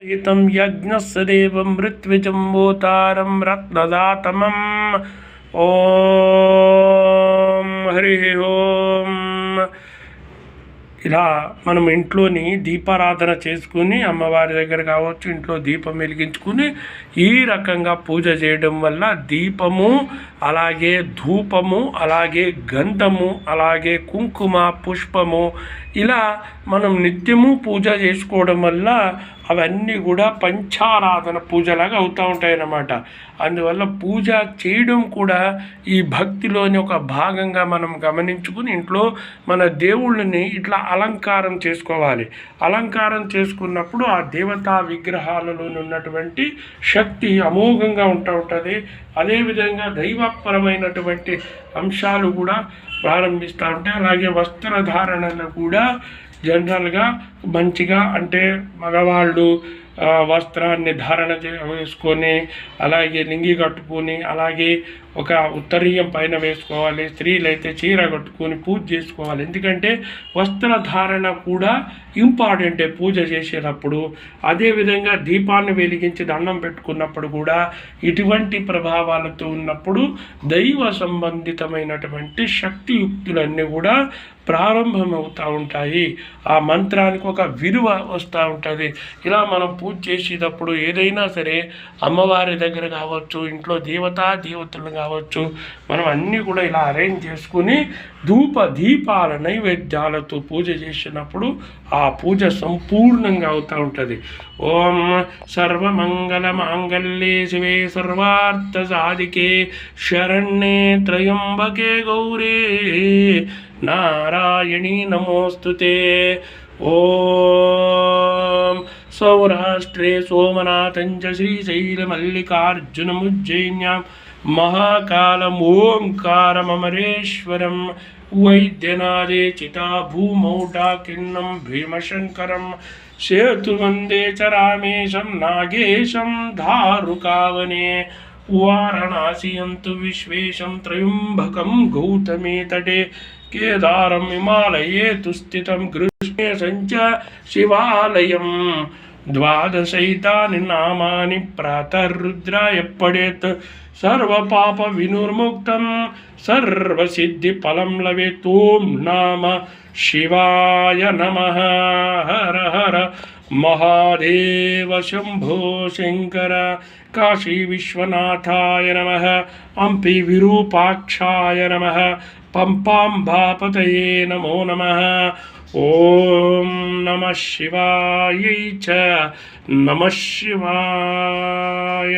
हितं यज्ञस्य देवं मृत्युजम्बोतारं रत्नदातमम् ఓం హరి ఓం. ఇలా మనం ఇంట్లోని దీపారాధన చేసుకుని అమ్మవారి దగ్గర కావచ్చు, ఇంట్లో దీపం వెలిగించుకుని ఈ రకంగా పూజ చేయడం వల్ల దీపము, అలాగే ధూపము, అలాగే గంధము, అలాగే కుంకుమ, పుష్పము, ఇలా మనం నిత్యము పూజ చేసుకోవడం వల్ల అవన్నీ కూడా పంచారాధన పూజలాగా అవుతూ ఉంటాయన్నమాట. అందువల్ల పూజ చేయడం కూడా ఈ భక్తిలోని ఒక భాగంగా మనం గమనించుకుని ఇంట్లో మన దేవుళ్ళని ఇట్లా అలంకారం చేసుకోవాలి. అలంకారం చేసుకున్నప్పుడు ఆ దేవతా విగ్రహాలలో ఉన్నటువంటి శక్తి అమోఘంగా ఉంటుంది. అదేవిధంగా దైవపరమైనటువంటి అంశాలు కూడా ప్రారంభిస్తూ ఉంటాయి. అలాగే వస్త్రధారణను కూడా జనరల్గా మంచిగా, అంటే మగవాళ్ళు వస్త్రాన్ని ధారణ వేసుకొని, అలాగే లింగి కట్టుకొని, అలాగే ఒక ఉత్తరీయం పైన వేసుకోవాలి. స్త్రీలైతే చీర కట్టుకొని పూజ చేసుకోవాలి. ఎందుకంటే వస్త్రధారణ కూడా ఇంపార్టెంటే పూజ చేసేటప్పుడు. అదేవిధంగా దీపాన్ని వెలిగించి దండం పెట్టుకున్నప్పుడు కూడా ఇటువంటి ప్రభావాలతో ఉన్నప్పుడు దైవ సంబంధితమైనటువంటి శక్తియుక్తులన్నీ కూడా ప్రారంభమవుతూ ఉంటాయి. ఆ మంత్రానికి ఒక విలువ వస్తూ ఉంటుంది. ఇలా మనం పూజ చేసేటప్పుడు ఏదైనా సరే అమ్మవారి దగ్గర కావచ్చు, ఇంట్లో దేవతలు కావచ్చు, మనం అన్నీ కూడా ఇలా అరేంజ్ చేసుకుని దీపాల నైవేద్యాలతో పూజ చేసినప్పుడు ఆ పూజ సంపూర్ణంగా అవుతూ ఉంటుంది. ఓం సర్వమంగళ మాంగళ్యే శివే సర్వార్థ సాధికే శరణ్యే త్రయంబకే గౌరీ నారాయణీ నమోస్తుతే. ఓం సౌరాష్ట్రే సోమనాథం చ శ్రీశైలమల్లికార్జునముజ్జయిన్యాం మహాకాలం ఓంకారమమరేశ్వరం వైద్యనాదే చితా భూమౌ డాకిన్నం భీమశంకరం సేతువందే చ రామేశం నాగేశం ధారుకావనే వారణాసియంతు విశ్వేశం త్రయంబకం గౌతమే తటే కేదారం హిమాలయే తు స్థితం కృష్ణే సంచ శివాలయం ద్వాదశైతాని నామాని ప్రాతరుద్రాయ పడేత్ సర్వపాప వినుర్ముక్తం సర్వసిద్ధి ఫలం లవేత్. ఓం నమ శివాయ నమః. హర హర మహాదేవ శంభో శంకర. కాశీ విశ్వనాథాయ నమః. హంపి విరూపాక్షాయ నమః. పంపాంబాపతయే నమో నమః. ఓం నమః శివాయ చ. నమః శివాయ.